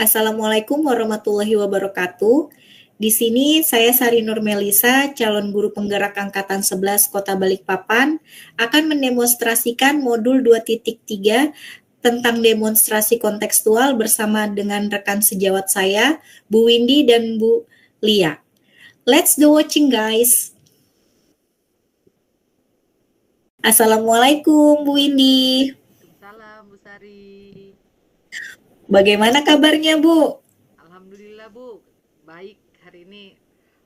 Assalamualaikum warahmatullahi wabarakatuh. Di sini saya Sari Nur Melisa, calon guru penggerak angkatan 11 Kota Balikpapan, akan mendemonstrasikan modul 2.3 tentang demonstrasi kontekstual bersama dengan rekan sejawat saya, Bu Windy dan Bu Lia. Let's do watching, guys. Assalamualaikum, Bu Windy. Waalaikumsalam Bu Sari. Bagaimana kabarnya, Bu? Alhamdulillah Bu, baik hari ini.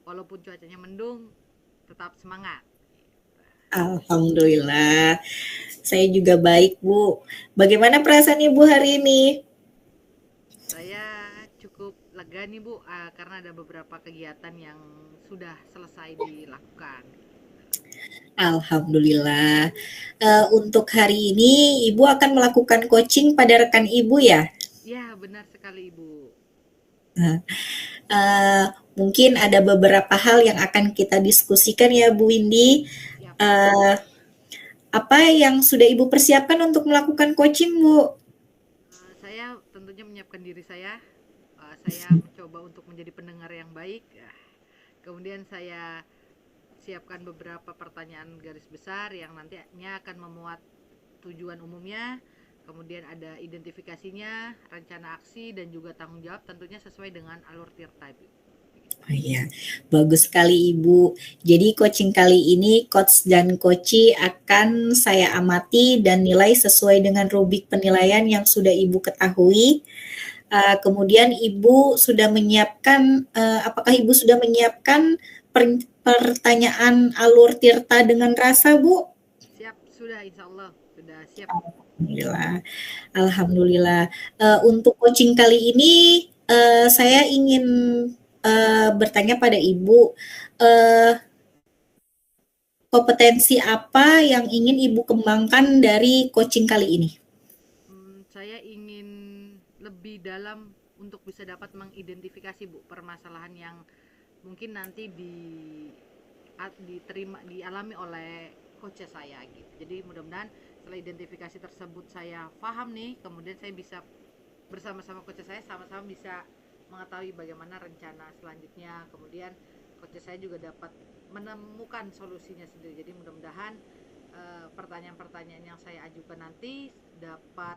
Walaupun cuacanya mendung, tetap semangat. Alhamdulillah. Saya juga baik, Bu. Bagaimana perasaan Ibu hari ini? Saya cukup lega nih Bu, karena ada beberapa kegiatan yang sudah selesai dilakukan. Alhamdulillah. Untuk hari ini, Ibu akan melakukan coaching pada rekan Ibu ya? Ya, benar sekali Ibu. Nah, eee, mungkin ada beberapa hal yang akan kita diskusikan ya, Bu Windy. Yap. Eee, apa yang sudah Ibu persiapkan untuk melakukan coaching, Bu? Saya tentunya menyiapkan diri saya. Saya mencoba untuk menjadi pendengar yang baik. Kemudian saya siapkan beberapa pertanyaan garis besar yang nantinya akan memuat tujuan umumnya, kemudian ada identifikasinya, rencana aksi, dan juga tanggung jawab tentunya sesuai dengan alur tirta. Oh iya, bagus sekali Ibu. Jadi coaching kali ini coach dan coachee akan saya amati dan nilai sesuai dengan rubrik penilaian yang sudah Ibu ketahui. Kemudian Ibu sudah menyiapkan, apakah Ibu sudah menyiapkan pertanyaan alur tirta dengan rasa, Bu? Siap, sudah insya Allah, sudah siap. Alhamdulillah. Alhamdulillah. Untuk coaching kali ini, saya ingin bertanya pada Ibu, uh, kompetensi apa yang ingin Ibu kembangkan dari coaching kali ini? Saya ingin lebih dalam untuk bisa dapat mengidentifikasi Bu permasalahan yang mungkin nanti diterima dialami oleh coach saya gitu. Jadi mudah-mudahan setelah identifikasi tersebut saya paham nih, kemudian saya bisa bersama-sama coach saya sama-sama bisa mengetahui bagaimana rencana selanjutnya. Kemudian coach saya juga dapat menemukan solusinya sendiri. Jadi mudah-mudahan pertanyaan-pertanyaan yang saya ajukan nanti dapat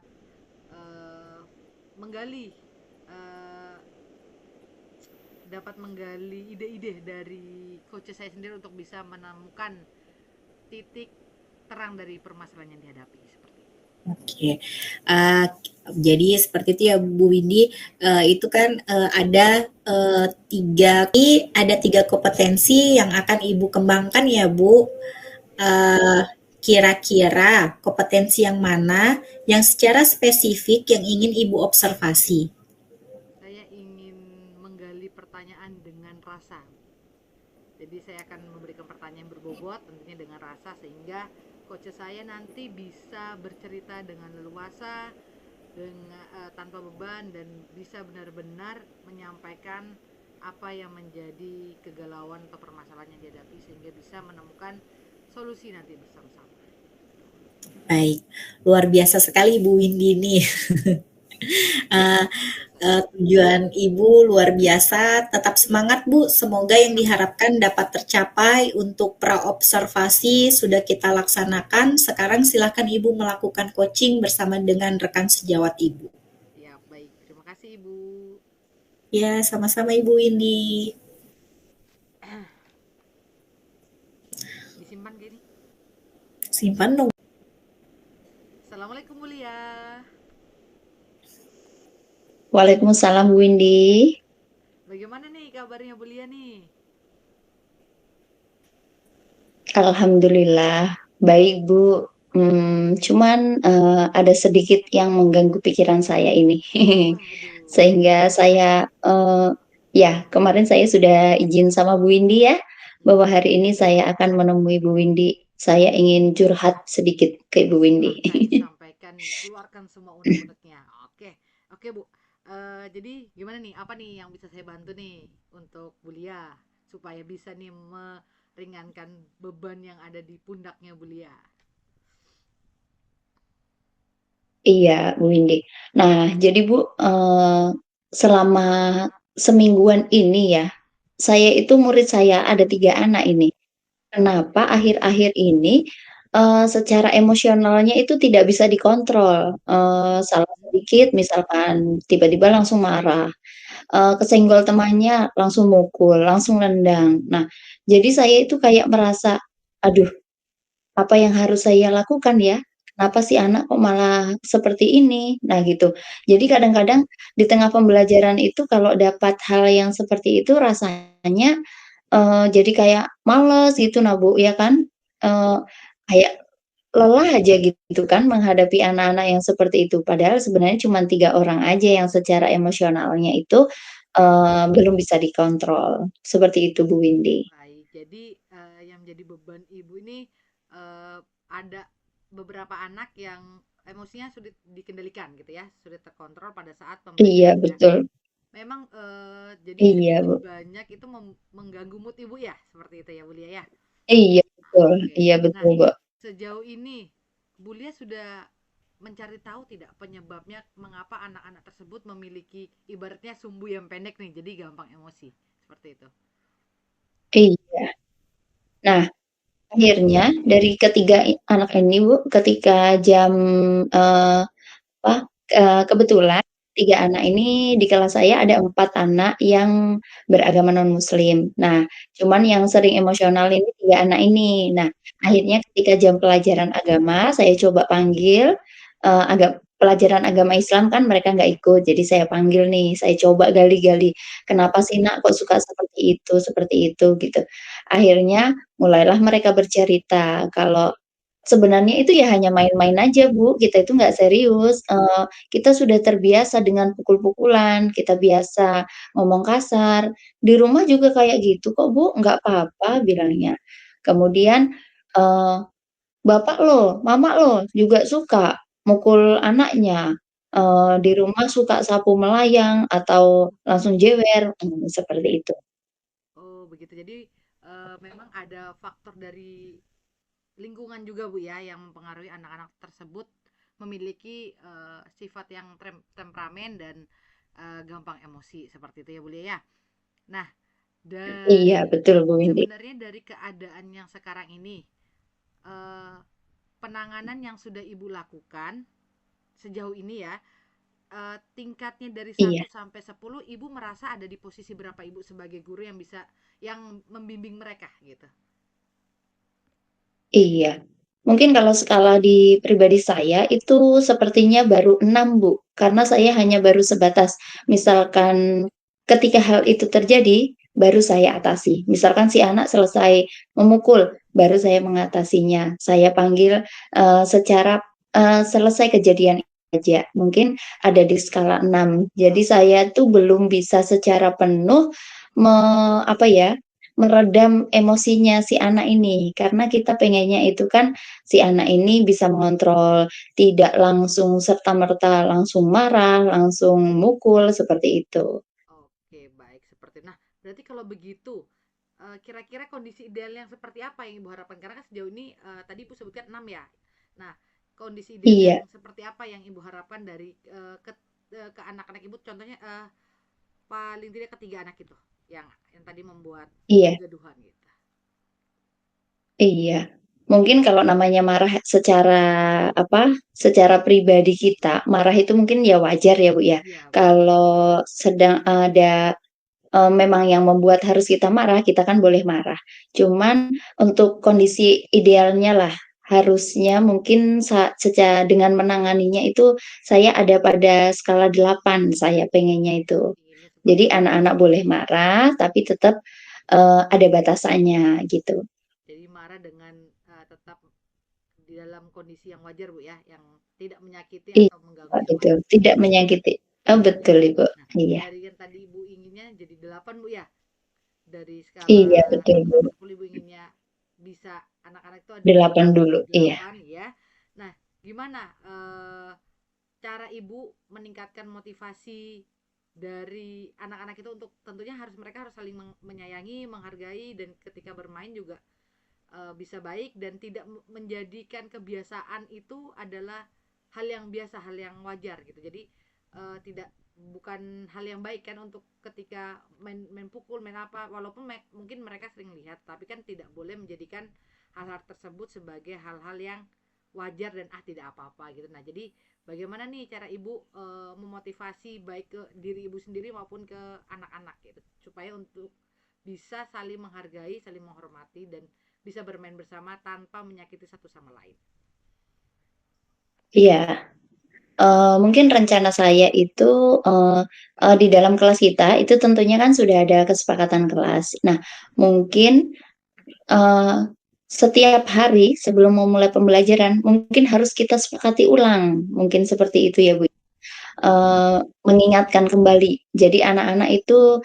menggali uh, dapat menggali ide-ide dari coach saya sendiri untuk bisa menemukan titik terang dari permasalahan yang dihadapi seperti itu. Oke, uh, jadi seperti itu ya Bu Windy. Itu kan ada tiga kompetensi yang akan Ibu kembangkan ya Bu. Uh, Kira-kira kompetensi yang mana yang secara spesifik yang ingin Ibu observasi? Saya ingin menggali pertanyaan dengan rasa. Jadi saya akan memberikan pertanyaan yang berbobot tentunya dengan rasa sehingga coach saya nanti bisa bercerita dengan leluasa dengan tanpa beban dan bisa benar-benar menyampaikan apa yang menjadi kegalauan atau permasalahan yang dihadapi sehingga bisa menemukan solusi nanti bersama-sama. Baik, luar biasa sekali Bu Windy ini. Uh, Biasa Bu. Tujuan Ibu luar biasa. Tetap semangat Bu. Semoga yang Amin. diharapkan dapat tercapai. Untuk pra-observasi sudah kita laksanakan. Sekarang silakan Ibu melakukan coaching bersama dengan rekan sejawat Ibu. Ya, baik. Terima kasih Ibu. Ya, sama-sama Ibu Windy. Disimpan gini. Simpan dong. Assalamualaikum Mulia. Waalaikumsalam Bu Windy. Bagaimana nih kabarnya Bulia nih? Alhamdulillah baik Bu. Cuman ada sedikit yang mengganggu pikiran saya ini. Waduh, Sehingga saya ya kemarin saya sudah izin sama Bu Windy ya ya. bahwa hari ini saya akan menemui Bu Windy. Saya ingin curhat sedikit ke Bu Windy. Silahkan sampaikan, keluarkan semua unek-uneknya. Oke, oke Bu. Jadi gimana nih? Apa nih yang bisa saya bantu nih untuk Bulia supaya bisa nih meringankan beban yang ada di pundaknya Bulia? Iya Bu Windy. Nah jadi Bu selama semingguan ini ya, saya itu murid saya ada 3 anak ini. Kenapa akhir-akhir ini, secara emosionalnya itu tidak bisa dikontrol, salah Mhm. sedikit misalkan tiba-tiba langsung marah, kesenggol temannya langsung mukul, langsung nendang. Nah, jadi saya itu kayak merasa, "Aduh, apa yang harus saya lakukan ya? Kenapa si anak kok malah seperti ini?" Nah gitu. Jadi kadang-kadang di tengah pembelajaran itu kalau dapat hal yang seperti itu rasanya, jadi kayak males gitu nah Bu, ya kan? Kayak lelah aja gitu kan menghadapi anak-anak yang seperti itu. Padahal sebenarnya cuma 3 orang aja yang secara emosionalnya itu, belum bisa dikontrol. Seperti itu Bu Windy. Baik, jadi yang menjadi beban ibu ini ada beberapa anak yang emosinya sulit dikendalikan gitu ya, sulit terkontrol pada saat Iya pembelajaran ya. betul. Memang jadi Iya sedikit Bu. banyak itu mengganggu mood ibu ya, seperti itu ya Bulia ya. Iya betul Oke, iya nah betul, Mbak. sejauh ini Bulia sudah mencari tahu tidak penyebabnya mengapa anak-anak tersebut memiliki ibaratnya sumbu yang pendek nih, jadi gampang emosi seperti itu. Iya. Nah, akhirnya dari ketiga anak ini Bu, ketika jam, eee, apa, kebetulan 3 anak ini di kelas saya ada 4 anak yang beragama non-muslim. Nah, cuman yang sering emosional ini 3 anak ini. Nah, akhirnya ketika jam pelajaran agama saya coba panggil, pelajaran agama Islam kan mereka nggak ikut, jadi saya panggil nih, saya coba gali-gali, "Kenapa sih Nak kok suka seperti itu?" Gitu. Akhirnya mulailah mereka bercerita kalau sebenarnya itu ya hanya main-main aja, Bu, kita itu nggak serius, kita sudah terbiasa dengan pukul-pukulan, kita biasa ngomong kasar, di rumah juga kayak gitu kok, Bu, nggak apa-apa bilangnya. Kemudian, eee, "Bapak loh, mama loh juga suka mukul anaknya, di rumah suka sapu melayang atau langsung jewer," seperti itu. Oh begitu, jadi memang ada faktor dari lingkungan juga Bu ya yang mempengaruhi anak-anak tersebut memiliki sifat yang temperamen dan gampang emosi seperti itu ya Bu ya. Nah, Iya, dari betul, Bu Windy. sebenarnya dari keadaan yang sekarang ini eh, penanganan yang sudah Ibu lakukan sejauh ini ya, tingkatnya dari Iya. 1 sampai 10 Ibu merasa ada di posisi berapa Ibu sebagai guru yang bisa yang membimbing mereka gitu. Iya. Mungkin kalau skala di pribadi saya itu sepertinya baru 6 Bu, karena saya hanya baru sebatas misalkan ketika hal itu terjadi, baru saya atasi. Misalkan si anak selesai memukul, baru saya mengatasinya. Saya panggil, secara, selesai kejadian aja. Mungkin ada di skala 6. Jadi saya tuh belum bisa secara penuh me apa ya, meredam emosinya si anak ini, karena kita pengennya itu kan si anak ini bisa mengontrol, tidak langsung serta-merta langsung marah, langsung mukul, seperti itu. Oke, baik seperti. Nah, berarti kalau begitu, kira-kira kondisi ideal yang seperti apa yang Ibu harapkan? Karena kan sejauh ini tadi Ibu sebutkan 6 ya. Nah, kondisi ideal yang Iya seperti apa yang Ibu harapkan dari ke anak-anak Ibu? Contohnya paling tidak ketiga anak itu yang tadi membuat iya kegaduhan gitu. iya. Mungkin kalau namanya marah secara apa, secara pribadi kita, marah itu mungkin ya wajar ya, Bu, ya. Iya, betul. Kalau sedang ada memang yang membuat harus kita marah, kita kan boleh marah. Cuman untuk kondisi idealnya lah, harusnya mungkin dengan menanganinya itu saya ada pada skala 8 saya pengennya itu. Inginnya Jadi seperti itu. anak-anak boleh marah, tapi tetap, ada batasannya gitu. Jadi marah dengan tetap di dalam kondisi yang wajar Bu ya, yang tidak menyakiti Iya, atau mengganggu yang itu, lain. tidak menyakiti. Oh, Oke. betul Ibu, Nah, iya. dari yang tadi Ibu inginnya jadi 8 Bu ya. Dari Iya, skala betul satu Bu, sampai 10 Ibu inginnya bisa anak-anak itu ada di 8 dulu, iya. 8 ya. Nah, gimana cara Ibu meningkatkan motivasi dari anak-anak itu untuk tentunya mereka harus saling menyayangi, menghargai dan ketika bermain juga bisa baik dan tidak menjadikan kebiasaan itu adalah hal yang biasa, hal yang wajar gitu. Jadi tidak bukan hal yang baik kan untuk ketika main pukul, main apa, walaupun mungkin mereka sering lihat, tapi kan tidak boleh menjadikan hal-hal tersebut sebagai hal-hal yang wajar dan tidak apa-apa gitu. Nah, jadi bagaimana nih cara ibu memotivasi baik ke diri ibu sendiri maupun ke anak-anak gitu, supaya untuk bisa saling menghargai, saling menghormati, dan bisa bermain bersama tanpa menyakiti satu sama lain. Iya. Mungkin rencana saya itu, di dalam kelas kita itu tentunya kan sudah ada kesepakatan kelas. Nah, mungkin, eee, setiap hari sebelum memulai pembelajaran, mungkin harus kita sepakati ulang, mungkin seperti itu ya, Bu, mengingatkan kembali. Jadi anak-anak itu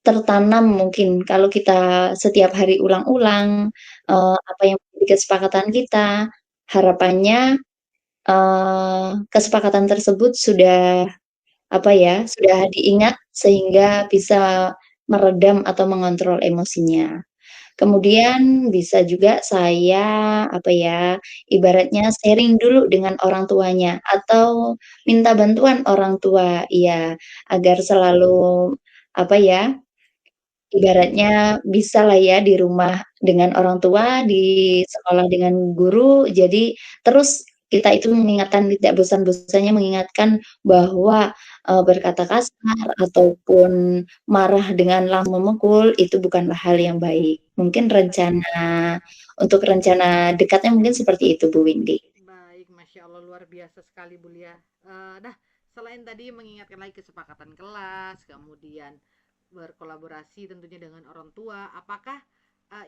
tertanam mungkin kalau kita setiap hari ulang-ulang, apa yang menjadi kesepakatan kita, harapannya, kesepakatan tersebut sudah apa ya, sudah diingat sehingga bisa meredam atau mengontrol emosinya. Kemudian bisa juga saya, apa ya, ibaratnya sharing dulu dengan orang tuanya atau minta bantuan orang tua, iya, agar selalu, apa ya, ibaratnya bisalah ya di rumah dengan orang tua, di sekolah dengan guru, jadi terus kita itu mengingatkan tidak bosan-bosannya mengingatkan bahwa, berkata kasar ataupun marah dengan langsung memukul itu bukanlah hal yang baik. Mungkin untuk rencana dekatnya mungkin seperti itu Bu Windy. Baik, Masya Allah, luar biasa sekali Bu Lia. Nah, selain tadi mengingatkan lagi kesepakatan kelas, kemudian berkolaborasi tentunya dengan orang tua, apakah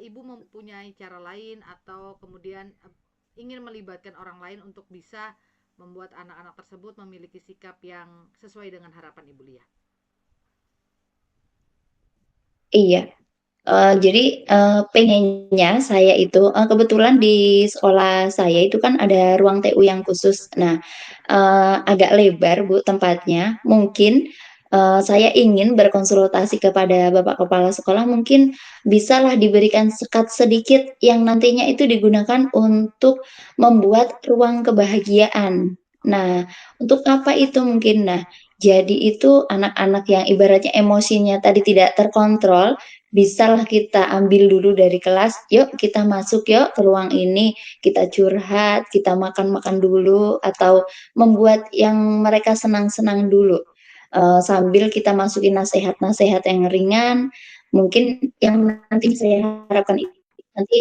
Ibu mempunyai cara lain atau kemudian ingin melibatkan orang lain untuk bisa membuat anak-anak tersebut memiliki sikap yang sesuai dengan harapan Ibu Lia? Iya. Jadi, pengennya saya itu kebetulan di sekolah saya itu kan ada ruang TU yang khusus. Nah, agak lebar Bu tempatnya. Mungkin, saya ingin berkonsultasi kepada Bapak Kepala Sekolah, mungkin bisalah diberikan sekat sedikit yang nantinya itu digunakan untuk membuat ruang kebahagiaan. Nah, untuk apa itu mungkin? Nah, jadi itu anak-anak yang ibaratnya emosinya tadi tidak terkontrol, bisalah kita ambil dulu dari kelas, "Yuk kita masuk yuk ke ruang ini, kita curhat, kita makan-makan dulu," atau membuat yang mereka senang-senang dulu, sambil kita masukin nasehat-nasehat yang ringan, mungkin yang nanti saya harapkan itu nanti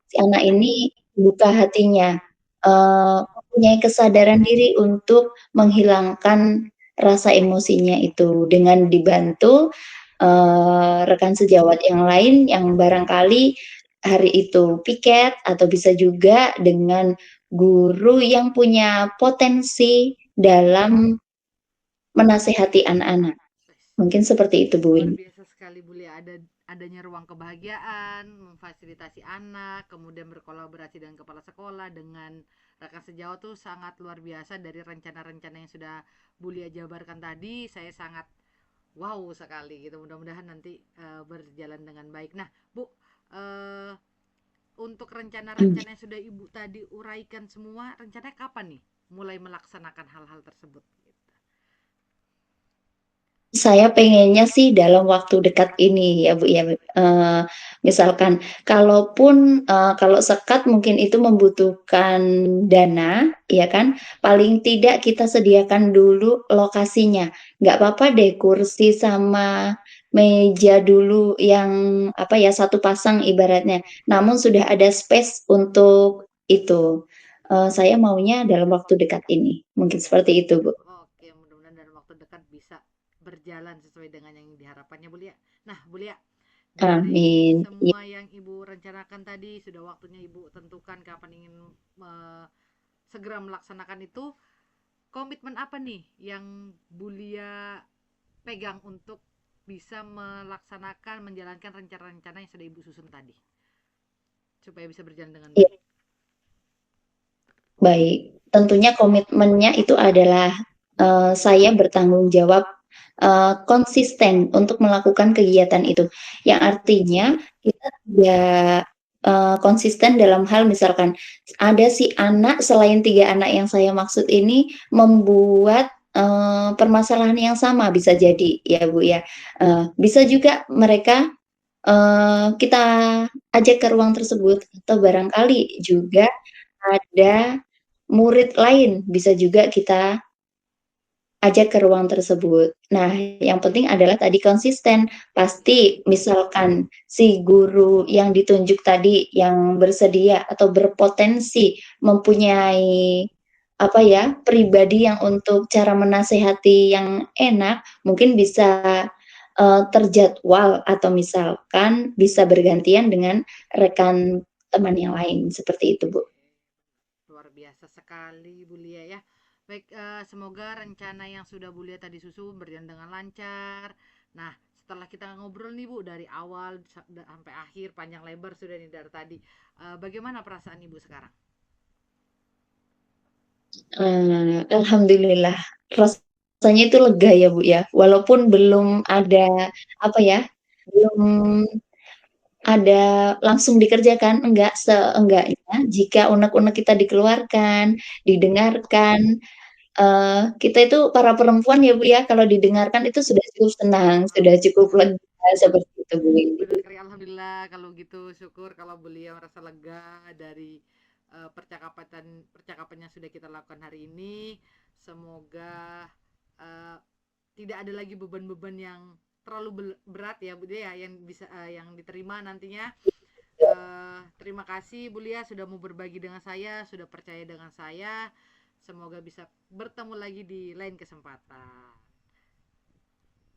si anak ini buka hatinya, mempunyai kesadaran diri untuk menghilangkan rasa emosinya itu dengan dibantu, rekan sejawat yang lain yang barangkali hari itu piket atau bisa juga dengan guru yang punya potensi dalam menasehati anak-anak. Mungkin seperti itu, Bu Luar Win. biasa sekali Bu Lia, adanya ruang kebahagiaan, memfasilitasi anak, kemudian berkolaborasi dengan kepala sekolah, dengan rekan sejawat tuh sangat luar biasa. Dari rencana-rencana yang sudah Bu Lia jabarkan tadi, saya sangat wow sekali gitu. Mudah-mudahan nanti berjalan dengan baik. Nah, Bu, uh, untuk rencana-rencana yang sudah Ibu tadi uraikan semua, rencananya kapan nih mulai melaksanakan hal-hal tersebut? Saya pengennya sih dalam waktu dekat ini ya, Bu, ya, misalkan kalaupun, kalau sekat mungkin itu membutuhkan dana, ya kan, paling tidak kita sediakan dulu lokasinya. Nggak apa-apa deh kursi sama meja dulu yang, apa ya, satu pasang ibaratnya, namun sudah ada space untuk itu. Saya maunya dalam waktu dekat ini, mungkin seperti itu, Bu. Oke, mudah-mudahan dalam waktu dekat bisa berjalan sesuai dengan yang diharapkannya Bu Lia. Nah, Bu Lia, dari Amin. Iya. semua yang Ibu rencanakan tadi, sudah waktunya Ibu tentukan kapan ingin segera melaksanakan itu, komitmen apa nih yang Bu Lia pegang untuk bisa melaksanakan, menjalankan rencana-rencana yang sudah Ibu susun tadi, supaya bisa berjalan dengan Iya. baik? Baik, tentunya komitmennya itu adalah, saya bertanggung jawab, konsisten untuk melakukan kegiatan itu. Yang artinya kita tidak, konsisten dalam hal misalkan ada si anak selain 3 anak yang saya maksud ini membuat, permasalahan yang sama bisa jadi ya, Bu, ya. Bisa juga mereka, kita ajak ke ruang tersebut atau barangkali juga ada murid lain bisa juga kita ajak ke ruang tersebut. Nah, yang penting adalah tadi konsisten. Pasti misalkan si guru yang ditunjuk tadi yang bersedia atau berpotensi mempunyai apa ya, pribadi yang untuk cara menasehati yang enak, mungkin bisa, terjadwal atau misalkan bisa bergantian dengan rekan teman yang lain, seperti itu, Bu. Luar biasa sekali Bu Lia ya. Baik, semoga rencana yang sudah Bu Lia tadi susun berjalan dengan lancar. Nah, setelah kita ngobrol nih Bu dari awal sampai akhir panjang lebar sudah nih dari tadi. Bagaimana perasaan Ibu sekarang? Alhamdulillah rasanya itu lega ya, Bu, ya. Walaupun belum ada, apa ya, belum ada langsung dikerjakan, enggak, seenggaknya jika unek-unek kita dikeluarkan, didengarkan, kita itu para perempuan ya, Bu, ya, kalau didengarkan itu sudah cukup senang, sudah cukup Alhamdulillah. lega, seperti itu, Bu. Benar sekali, alhamdulillah kalau gitu, syukur kalau beliau merasa lega dari percakapan yang sudah kita lakukan hari ini. Semoga uh, tidak ada lagi beban-beban yang terlalu berat ya Bu ya, yang bisa yang diterima nantinya. Terima kasih Bu Lia sudah mau berbagi dengan saya, sudah percaya dengan saya. Semoga bisa bertemu lagi di lain kesempatan.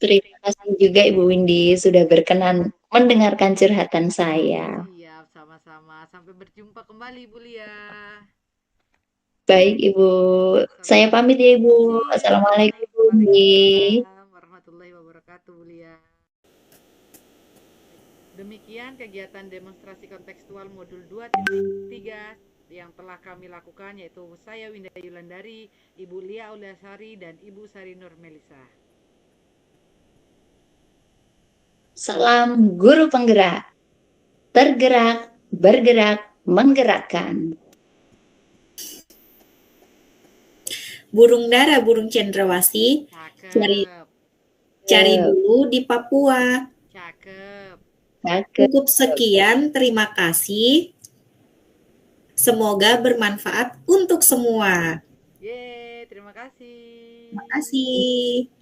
Terima kasih juga Ibu Windy sudah berkenan mendengarkan curhatan saya. Siap, sama-sama. Sampai berjumpa kembali Bu Lia. Baik Ibu, saya pamit ya Ibu. Iya, Assalamualaikum Bu Windy. Waalaikumsalam warahmatullahi wabarakatuh Bu Lia. Demikian kegiatan demonstrasi kontekstual modul 2.3 yang telah kami lakukan, yaitu saya Winda Yulandari, Ibu Lia Auliasari, dan Ibu Sari Nur Melisa. Salam guru penggerak, tergerak, bergerak, menggerakkan. Burung dara, burung cendrawasih, Cakep. cari dulu di Papua. Cakep. Cukup sekian, terima kasih. Semoga bermanfaat untuk semua. Yeay, terima kasih. Terima kasih.